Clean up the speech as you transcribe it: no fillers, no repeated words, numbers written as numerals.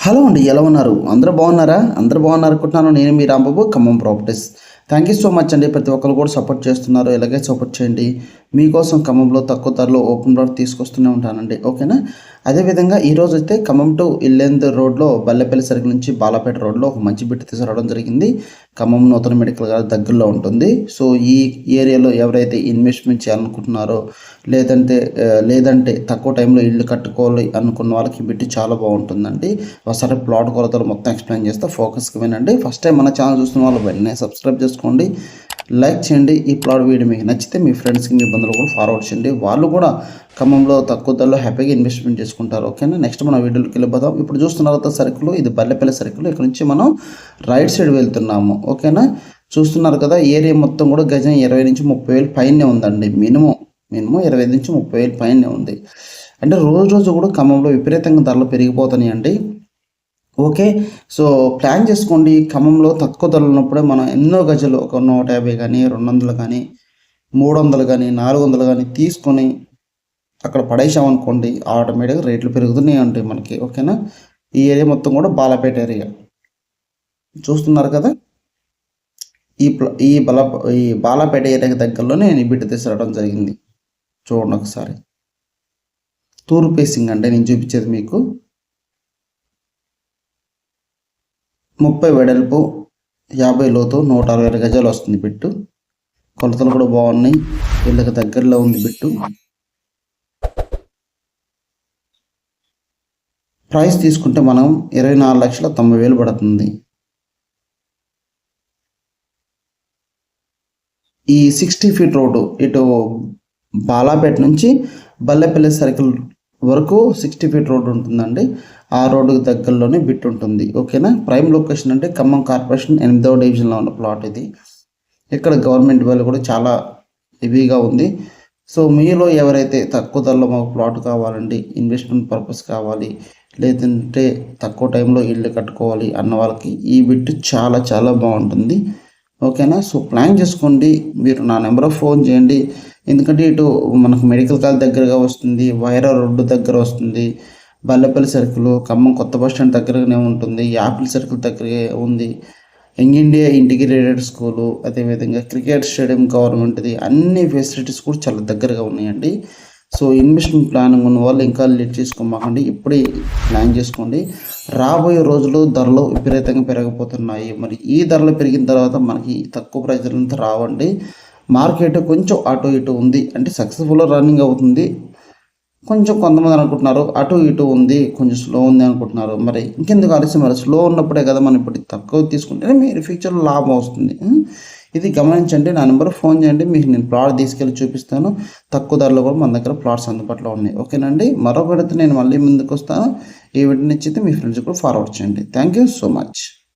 Hello అండి, ఎలా ఉన్నారు? అందరూ బాగున్నారా? అందరూ బాగున్నారు అనుకుంటున్నాను. నేను మీ Rambabu, Khammam properties. Thank you so much అండి. ప్రతి ఒక్కరు కూడా సపోర్ట్ చేస్తున్నారు. ఇలాగే సపోర్ట్ చేయండి. మీకోసం ఖమ్మంలో తక్కువ ధరలో ఓపెన్ ప్లాట్ తీసుకొస్తూనే ఉంటానండి. ఓకేనా? అదేవిధంగా ఈరోజు అయితే ఖమ్మం టు ఇల్లెందు రోడ్లో బల్లెపల్లి సర్కిల్ నుంచి బాలాపేట రోడ్లో ఒక మంచి బిట్ తీసుకురావడం జరిగింది. ఖమ్మం నూతన మెడికల్ గారి దగ్గరలో ఉంటుంది. సో ఈ ఏరియాలో ఎవరైతే ఇన్వెస్ట్మెంట్ చేయాలనుకుంటున్నారో లేదంటే తక్కువ టైంలో ఇల్లు కట్టుకోవాలి అనుకున్న వాళ్ళకి ఈ బిట్ చాలా బాగుంటుందండి. ఒకసారి ప్లాట్ కొలతలు మొత్తం ఎక్స్ప్లెయిన్ చేస్తే ఫోకస్గా వినండి. ఫస్ట్ టైం మన ఛానల్ చూస్తున్న వాళ్ళు వెంటనే సబ్స్క్రైబ్ చేసుకోండి, లైక్ చేయండి. ఈ ప్లాట్ వీడియో మీకు నచ్చితే మీ ఫ్రెండ్స్కి, మీ బంధువులు కూడా ఫార్వర్డ్ చేయండి. వాళ్ళు కూడా ఖమ్మంలో తక్కువ ధరలో హ్యాపీగా ఇన్వెస్ట్మెంట్ చేసుకుంటారు. ఓకేనా? నెక్స్ట్ మన వీడియోకి వెళ్ళిపోదాం. ఇప్పుడు చూస్తున్నారు సర్కిల్, ఇది బల్లెపల్లి సర్కిల్. ఇక్కడ నుంచి మనం రైట్ సైడ్ వెళ్తున్నాము. ఓకేనా? చూస్తున్నారు కదా, ఏరియా మొత్తం కూడా గజం 20 నుంచి 30 వేలు పైనే ఉందండి. మినిమం 20 నుంచి 30 వేలు పైనే ఉంది. అంటే రోజు కూడా ఖమ్మంలో విపరీతంగా ధరలు పెరిగిపోతున్నాయండి. ఓకే, సో ప్లాన్ చేసుకోండి. ఖమ్మంలో తక్కువ ధరలు ఉన్నప్పుడే మనం ఎన్నో గజాలు ఒక 150 కానీ, 200 కానీ, 300 కానీ, 400 కానీ తీసుకొని అక్కడ పడేసామనుకోండి, ఆటోమేటిక్గా రేట్లు పెరుగుతున్నాయి ఉంటాయి మనకి. ఓకేనా? ఈ ఏరియా మొత్తం కూడా బాలాపేట ఏరియా చూస్తున్నారు కదా. ఈ ఈ ఈ బాలాపేట ఏరియాకి దగ్గరలోనే నేను ఈ బిడ్డ తీసుకురావడం జరిగింది. చూడండి ఒకసారి. తూర్పు ఫేసింగ్ అంటే నేను చూపించేది మీకు 30 వెడల్పు, 50 లోతు, 160 గజాలు వస్తుంది బిట్టు. కొలతలు కూడా బాగున్నాయి. వీళ్ళకి దగ్గరలో ఉంది బిట్టు. ప్రైస్ తీసుకుంటే మనం 24,90,000 పడుతుంది. ఈ 60 ఫీట్ రోడ్డు ఇటు బాలాపేట నుంచి బల్లెపల్లి సర్కిల్ వరకు 60 ఫీట్ రోడ్డు ఉంటుందండి. ఆ రోడ్డుకి దగ్గరలోనే బిట్ ఉంటుంది. ఓకేనా? ప్రైమ్ లొకేషన్ అంటే ఖమ్మం కార్పొరేషన్ 8వ డివిజన్లో ఉన్న ప్లాట్ ఇది. ఇక్కడ గవర్నమెంట్ వాల్యూ కూడా చాలా హెవీగా ఉంది. సో మీలో ఎవరైతే తక్కువ ధరలో మాకు ప్లాట్ కావాలండి, ఇన్వెస్ట్మెంట్ పర్పస్ కావాలి, లేదంటే తక్కువ టైంలో ఇల్లు కట్టుకోవాలి అన్న వాళ్ళకి ఈ బిట్ చాలా చాలా బాగుంటుంది. ఓకేనా? సో ప్లాన్ చేసుకోండి. మీరు నా నెంబర్ ఫోన్ చేయండి. ఎందుకంటే ఇటు మనకు మెడికల్ కాలేజ్ దగ్గరగా వస్తుంది, వైరా రోడ్డు దగ్గర వస్తుంది, బల్లెపల్లి సర్కిల్, ఖమ్మం కొత్త బస్ స్టాండ్ దగ్గరగానే ఉంటుంది, యాపిల్ సర్కిల్ దగ్గరే ఉంది, యంగ్ ఇండియా ఇంటిగ్రేటెడ్ స్కూలు, అదేవిధంగా క్రికెట్ స్టేడియం గవర్నమెంట్ది, అన్ని ఫెసిలిటీస్ కూడా చాలా దగ్గరగా ఉన్నాయండి. సో ఇన్వెస్ట్మెంట్ ప్లానింగ్ ఉన్న వాళ్ళు ఇంకా లేట్ చేసుకోమాకండి, ఇప్పుడే ప్లాన్ చేసుకోండి. రాబోయే రోజుల్లో ధరలు విపరీతంగా పెరిగిపోతున్నాయి. మరి ఈ ధరలు పెరిగిన తర్వాత మనకి తక్కువ ప్రైజులంతా రావండి. మార్కెట్ కొంచెం అటు ఇటు ఉంది, అంటే సక్సెస్ఫుల్గా రన్నింగ్ అవుతుంది. కొంచెం కొంతమంది అనుకుంటున్నారు అటు ఇటు ఉంది, కొంచెం స్లో ఉంది అనుకుంటున్నారు. మరి ఇంకెందుకు ఆలస్యం? మరి స్లో ఉన్నప్పుడే కదా మనం ఇప్పుడు తక్కువ తీసుకుంటేనే మీరు ఫ్యూచర్లో లాభం వస్తుంది. ఇది గమనించండి. నా నెంబర్ ఫోన్ చేయండి, మీకు నేను ప్లాట్ తీసుకెళ్ళి చూపిస్తాను. తక్కువ ధరలో కూడా మన దగ్గర ప్లాట్స్ అందుబాటులో ఉన్నాయి. ఓకేనండి? మరొకటి నేను మళ్ళీ ముందుకు వస్తాను. ఈ వీడియో నచ్చితే మీ ఫ్రెండ్స్ కూడా ఫార్వర్డ్ చేయండి. Thank you so much.